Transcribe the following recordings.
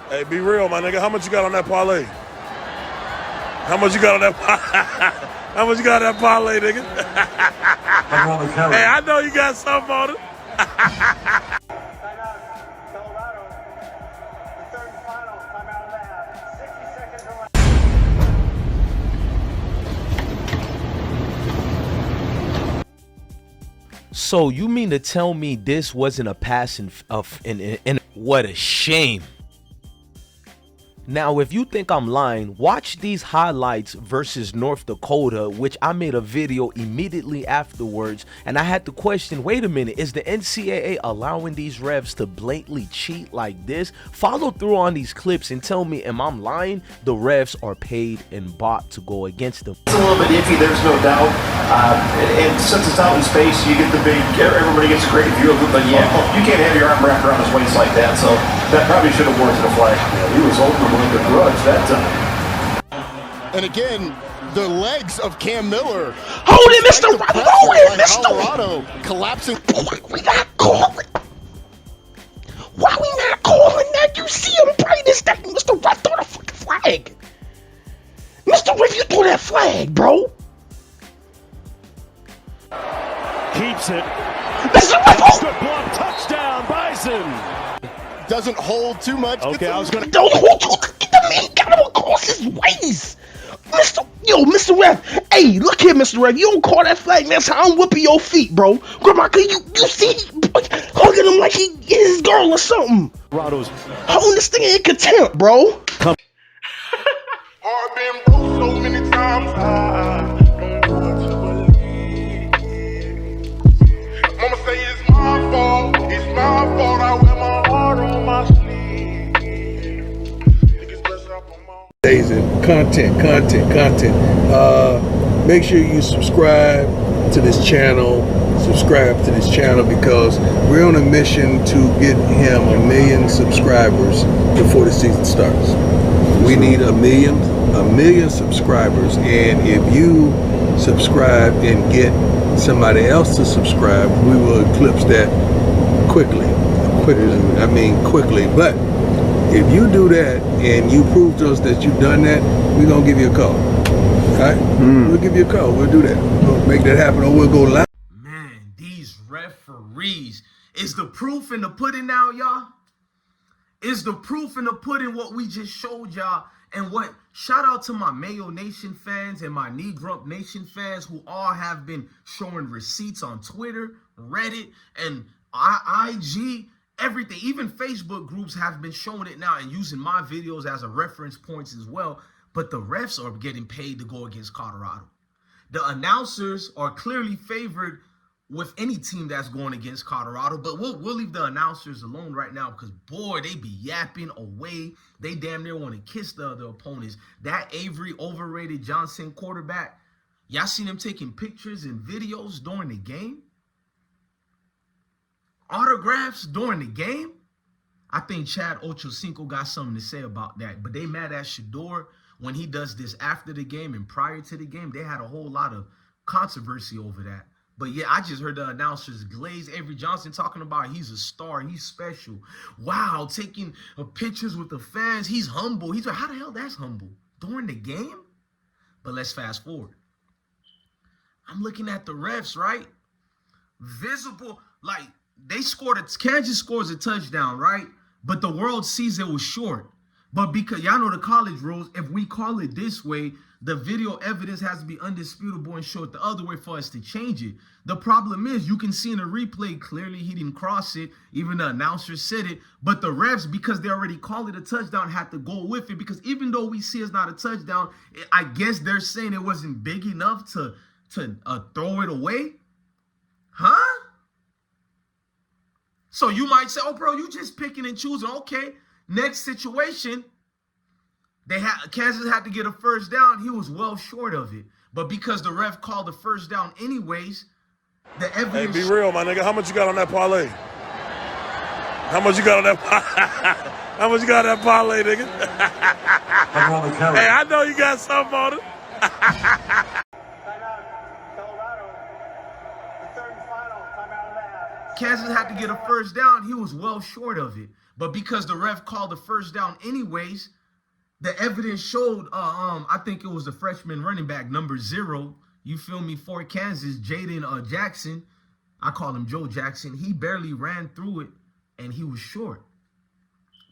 Hey, be real, my nigga. How much you got on that parlay? How much you got on that? How much you got on that parlay, nigga? Hey, I know you got something on it. So you mean to tell me this wasn't a pass in what a shame. Now, if you think I'm lying, watch these highlights versus North Dakota, which I made a video immediately afterwards, and I had to question, wait a minute, is the NCAA allowing these refs to blatantly cheat like this? Follow through on these clips and tell me, am I lying? The refs are paid and bought to go against them. It's a little bit iffy, there's no doubt. And since it's out in space, you get the big, everybody gets a great view of it, but yeah, you can't have your arm wrapped around his waist like that, so that probably should have warranted a flag. Yeah, he was holding him like a grudge that time. And again, the legs of Cam Miller. Hold it, Mr. Hold it, Mr. Colorado collapsing. We not calling. Why we not calling that? You see him play this thing, Mr. Ref, throw the fucking flag. Mr. Ref, you throw that flag, bro. Keeps it. Mr. Ref, Good block, touchdown, Bison. Doesn't hold too much. Okay, I was gonna. don't hold on. Get the man, got him across his waist. Mr. Ref. Hey, look here, Mr. Ref. You don't call that flag, that's how I'm whipping your feet, bro. Grandma, you see, look at him like he his girl or something. Colorado's Holding this thing in contempt, bro. I've been broke so many times, I don't know what to believe. Mama say it's my fault, I wear my heart on my sleeve. Niggas bless up on my Days and content. Make sure you subscribe to this channel. Because we're on a mission to get him 1 million subscribers before the season starts. We need a million subscribers, and if you subscribe and get somebody else to subscribe, we will eclipse that quickly. But if you do that and you prove to us that you've done that, we're gonna give you a call. All right? We'll give you a call. We'll do that. We'll make that happen, or we'll go live. Man, these referees. Is the proof in the pudding now, y'all? Is the proof in the pudding what we just showed y'all? And what, shout out to my Mayo Nation fans and my Knee Grump Nation fans who all have been showing receipts on Twitter, Reddit, and IG, everything. Even Facebook groups have been showing it now and using my videos as a reference points as well. But the refs are getting paid to go against Colorado. The announcers are clearly favored with any team that's going against Colorado, but we'll leave the announcers alone right now because, boy, they be yapping away. They damn near want to kiss the other opponents. That Avery overrated Johnson quarterback, y'all seen him taking pictures and videos during the game? Autographs during the game? I think Chad Ochocinco got something to say about that, but they mad at Shador when he does this after the game and prior to the game. They had a whole lot of controversy over that. But yeah, I just heard the announcers glaze Avery Johnson talking about he's a star, he's special. Wow, taking pictures with the fans, he's humble. He's like, how the hell that's humble? During the game? But let's fast forward. I'm looking at the refs, right? Visible, like they scored Kansas scores a touchdown, right? But the world sees it was short. But because y'all know the college rules, if we call it this way, the video evidence has to be undisputable and show it the other way for us to change it. The problem is you can see in the replay, clearly he didn't cross it. Even the announcer said it. But the refs, because they already called it a touchdown, had to go with it. Because even though we see it's not a touchdown, I guess they're saying it wasn't big enough to throw it away. Huh? So you might say, oh, bro, you just picking and choosing. Okay, next situation. Kansas had to get a first down. He was well short of it. But because the ref called the first down anyways, the evidence... Hey, be real, my nigga. How much you got on that parlay? How much you got on that How much you got on that parlay, nigga? Hey, I know you got something on it. Kansas had to get a first down. He was well short of it. But because the ref called the first down anyways, the evidence showed, I think it was the freshman running back, number 0, you feel me, for Kansas, Jaden Jackson. I call him Joe Jackson. He barely ran through it, and he was short.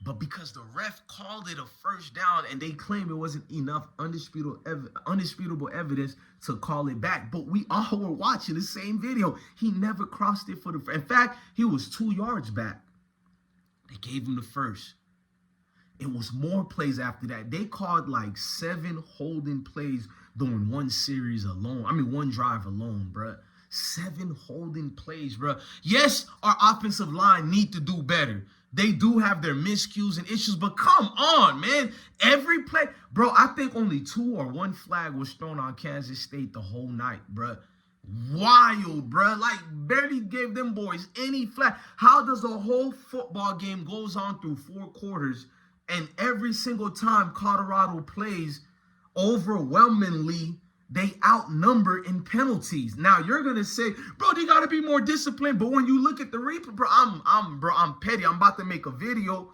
But because the ref called it a first down and they claim it wasn't enough undisputable evidence to call it back, but we all were watching the same video. He never crossed it for the. In fact, he was 2 yards back. They gave him the first. It was more plays after that. They called like 7 holding plays during one series alone. I mean, one drive alone, bruh. 7 holding plays, bruh. Yes, our offensive line need to do better. They do have their miscues and issues, but come on, man. Every play, bro, I think only 2 or 1 flag was thrown on Kansas State the whole night, bruh. Wild, bruh. Like, barely gave them boys any flag. How does a whole football game goes on through 4 quarters, and every single time Colorado plays, overwhelmingly, they outnumber in penalties? Now you're gonna say, bro, they gotta be more disciplined. But when you look at the replay, bro, I'm petty. I'm about to make a video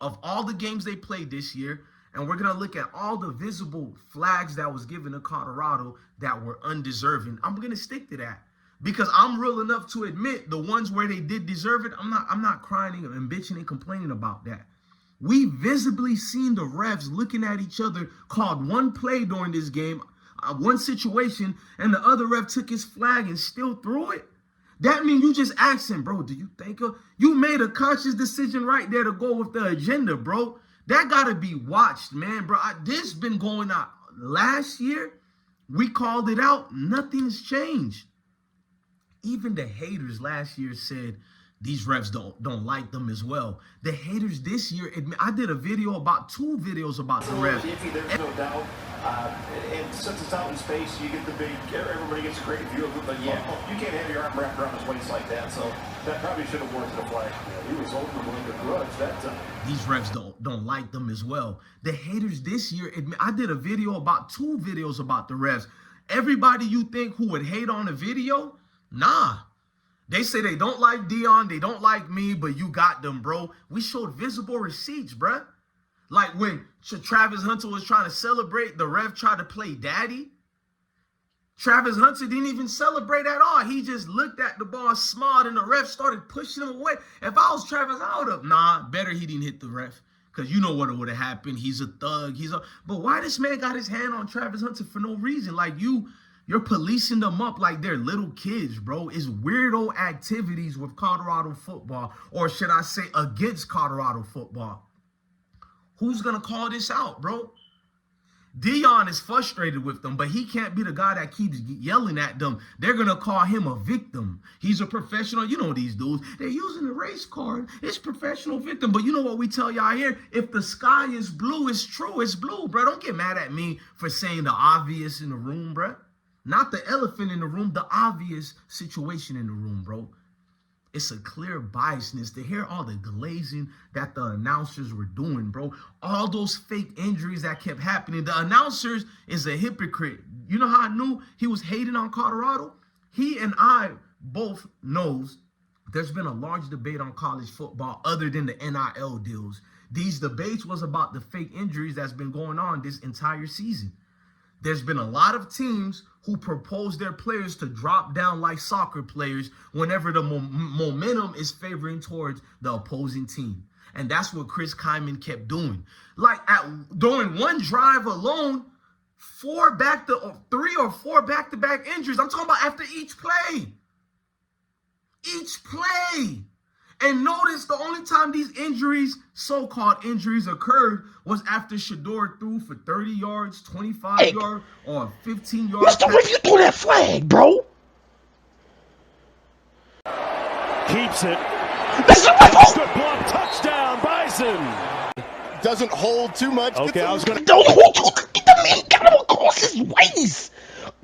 of all the games they played this year, and we're gonna look at all the visible flags that was given to Colorado that were undeserving. I'm gonna stick to that because I'm real enough to admit the ones where they did deserve it. I'm not crying and bitching and complaining about that. We visibly seen the refs looking at each other, called one play during this game, one situation, and the other ref took his flag and still threw it. That means you just asking, bro, do you think you made a conscious decision right there to go with the agenda, bro? That got to be watched, man, bro. This been going on. Last year, we called it out. Nothing's changed. Even the haters last year said these refs don't like them as well. The haters this year, I did a video about 2 videos about the refs. There's no doubt. And since it's out in space, you get the big, everybody gets a great view of it, but yeah, you can't have your arm wrapped around his waist like that, so that probably should have warranted a flag. Yeah, he was holding him with a grudge that time. These refs don't like them as well. The haters this year, I did a video about 2 videos about the refs. Everybody you think who would hate on a video, nah. They say they don't like Deion, they don't like me, but you got them, bro. We showed visible receipts, bruh. Like when Travis Hunter was trying to celebrate, the ref tried to play daddy. Travis Hunter didn't even celebrate at all. He just looked at the ball, smiled, and the ref started pushing him away. If I was Travis, I would have, better he didn't hit the ref. Because you know what would have happened. He's a thug. But why this man got his hand on Travis Hunter for no reason? Like you're policing them up like they're little kids, bro. It's weirdo activities with Colorado football, or should I say against Colorado football. Who's going to call this out, bro? Deion is frustrated with them, but he can't be the guy that keeps yelling at them. They're going to call him a victim. He's a professional. You know these dudes. They're using the race card. It's professional victim. But you know what we tell y'all here? If the sky is blue, it's true. It's blue, bro. Don't get mad at me for saying the obvious in the room, bro. Not the elephant in the room, the obvious situation in the room, bro. It's a clear biasness to hear all the glazing that the announcers were doing, bro. All those fake injuries that kept happening. The announcers is a hypocrite. You know how I knew he was hating on Colorado? He and I both knows there's been a large debate on college football other than the NIL deals. These debates was about the fake injuries that's been going on this entire season. There's been a lot of teams who propose their players to drop down like soccer players whenever the momentum is favoring towards the opposing team. And that's what Chris Kyman kept doing. Like during one drive alone, 3 or 4 back-to-back injuries. I'm talking about after each play. Each play. And notice the only time these injuries, so-called injuries, occurred was after Shador threw for 30 yards, 25 yards, or 15 yards. Mr. Ref, you threw that flag, bro. Keeps it. Mr. Ref, Good block. Touchdown, Bison. Doesn't hold too much. Okay, I was going to... don't hold you. Get the man got him across his waist.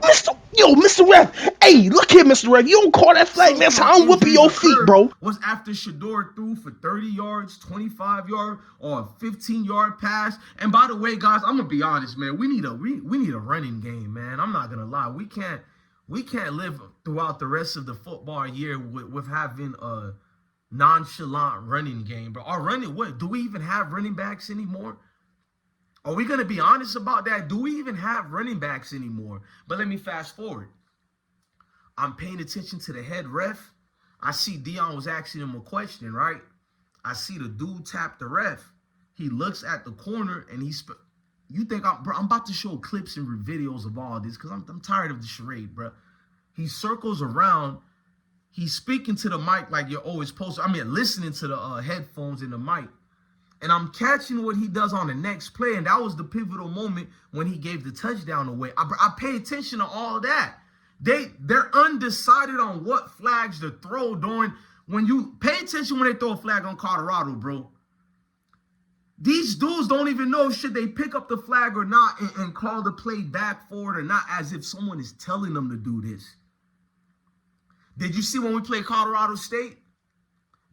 Mr. Ref. Hey, look here, Mr. Ref. You don't call that flag. That's how I'm whipping your feet, bro. Was after Shador threw for 30 yards, 25 yards, or a 15-yard pass. And by the way, guys, I'm gonna be honest, man. We need a running game, man. I'm not gonna lie. We can't live throughout the rest of the football year with having nonchalant running game, bro. Our running, what? Do we even have running backs anymore? Are we going to be honest about that? Do we even have running backs anymore? But let me fast forward. I'm paying attention to the head ref. I see Deion was asking him a question, right? I see the dude tap the ref. He looks at the corner and you think I'm about to show clips and videos of all this because I'm tired of the charade, bro. He circles around. He's speaking to the mic like you're always supposed to. I mean, listening to the headphones in the mic. And I'm catching what he does on the next play. And that was the pivotal moment when he gave the touchdown away. I pay attention to all that. They're undecided on what flags to throw during. When you pay attention when they throw a flag on Colorado, bro. These dudes don't even know should they pick up the flag or not and call the play back forward or not, as if someone is telling them to do this. Did you see when we play Colorado State?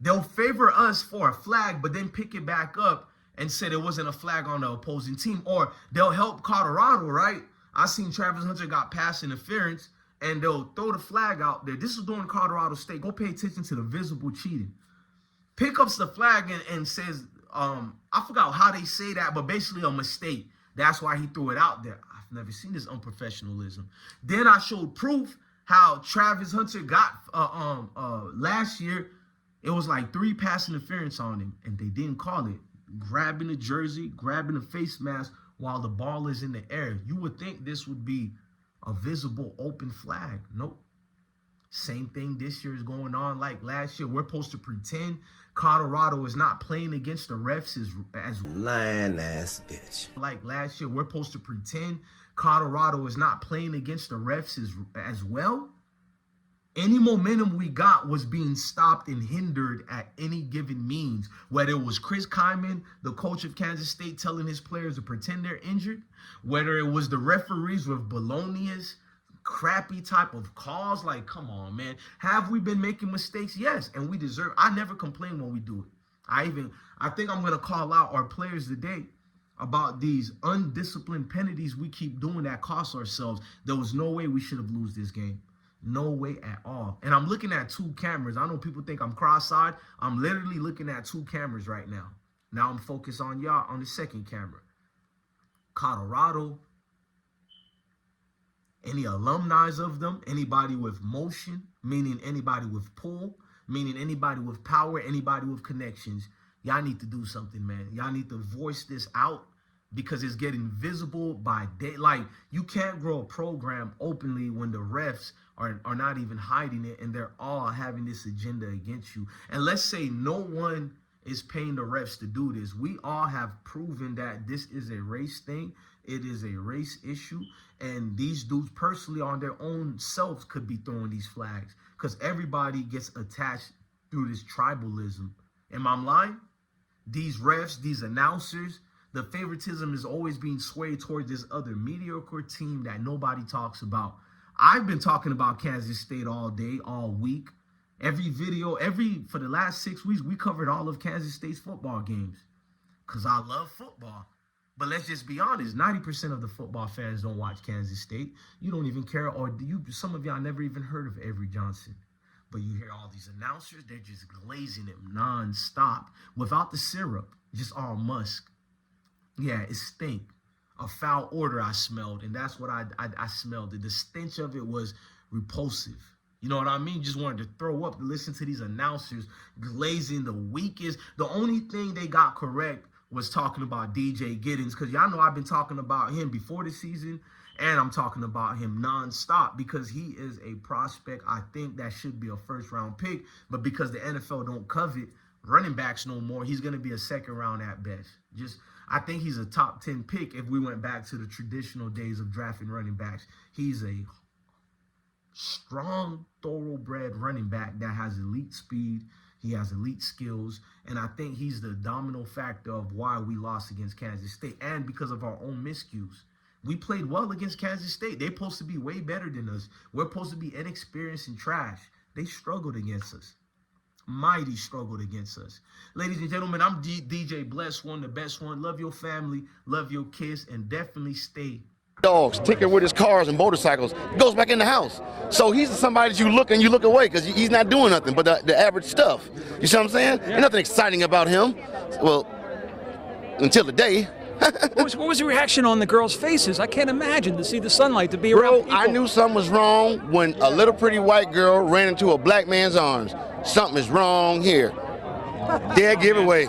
They'll favor us for a flag, but then pick it back up and say there wasn't a flag on the opposing team. Or they'll help Colorado, right? I seen Travis Hunter got pass interference, and they'll throw the flag out there. This is during Colorado State. Go pay attention to the visible cheating. Pick up the flag and says, I forgot how they say that, but basically a mistake. That's why he threw it out there. I've never seen this unprofessionalism. Then I showed proof how Travis Hunter got last year. It was like 3 pass interference on him, and they didn't call it. Grabbing the jersey, grabbing the face mask while the ball is in the air. You would think this would be a visible open flag. Nope. Same thing this year is going on like last year. We're supposed to pretend Colorado is not playing against the refs as lying ass bitch. Like last year, we're supposed to pretend Colorado is not playing against the refs as well. Any momentum we got was being stopped and hindered at any given means. Whether it was Chris Kyman, the coach of Kansas State, telling his players to pretend they're injured. Whether it was the referees with baloney's crappy type of calls. Like, come on, man. Have we been making mistakes? Yes, and we deserve. I never complain when we do it. I think I'm going to call out our players today about these undisciplined penalties we keep doing that cost ourselves. There was no way we should have lost this game. No way at all. And I'm looking at 2 cameras. I know people think I'm cross-eyed. I'm literally looking at 2 cameras right now. Now I'm focused on y'all on the second camera. Colorado, any alumni of them, anybody with motion, meaning anybody with pull, meaning anybody with power, anybody with connections, y'all need to do something, man. Y'all need to voice this out because it's getting visible by day. Like, you can't grow a program openly when the refs are not even hiding it and they're all having this agenda against you. And let's say no one is paying the refs to do this. We all have proven that this is a race thing. It is a race issue. And these dudes personally on their own selves could be throwing these flags because everybody gets attached through this tribalism. Am I lying? These refs, these announcers, the favoritism is always being swayed towards this other mediocre team that nobody talks about. I've been talking about Kansas State all day, all week. Every video, for the last 6 weeks, we covered all of Kansas State's football games because I love football. But let's just be honest, 90% of the football fans don't watch Kansas State. You don't even care, or some of y'all never even heard of Avery Johnson. But you hear all these announcers, they're just glazing him nonstop without the syrup, just all musk. Yeah, it stink. A foul order I smelled, and that's what I smelled. The stench of it was repulsive. You know what I mean? Just wanted to throw up to listen to these announcers glazing the weakest. The only thing they got correct was talking about DJ Giddens, because y'all know I've been talking about him before the season, and I'm talking about him nonstop because he is a prospect. I think that should be a first-round pick, but because the NFL don't covet running backs no more, he's going to be a second-round at best. I think he's a top 10 pick if we went back to the traditional days of drafting running backs. He's a strong, thoroughbred running back that has elite speed. He has elite skills, and I think he's the domino factor of why we lost against Kansas State and because of our own miscues. We played well against Kansas State. They're supposed to be way better than us. We're supposed to be inexperienced and trash. They struggled against us. Mighty struggled against us. Ladies and gentlemen, I'm DJ Bless One, the best one. Love your family, love your kids, and definitely stay dogs, tinker with his cars and motorcycles, goes back in the house. So he's somebody that you look away because he's not doing nothing but the average stuff. You see what I'm saying? There's nothing exciting about him. Well, until the day. What was the reaction on the girls' faces? I can't imagine to see the sunlight, to be around people. I knew something was wrong when a little pretty white girl ran into a black man's arms. Something is wrong here. Dead giveaway.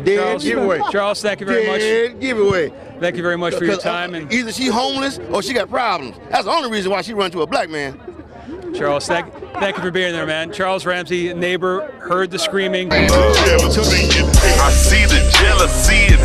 Dead giveaway. Charles, thank you very much. Dead giveaway. Thank you very much for your time. And either she homeless or she got problems. That's the only reason why she run to a black man. Charles, thank you for being there, man. Charles Ramsey, neighbor, heard the screaming. I see the jealousy and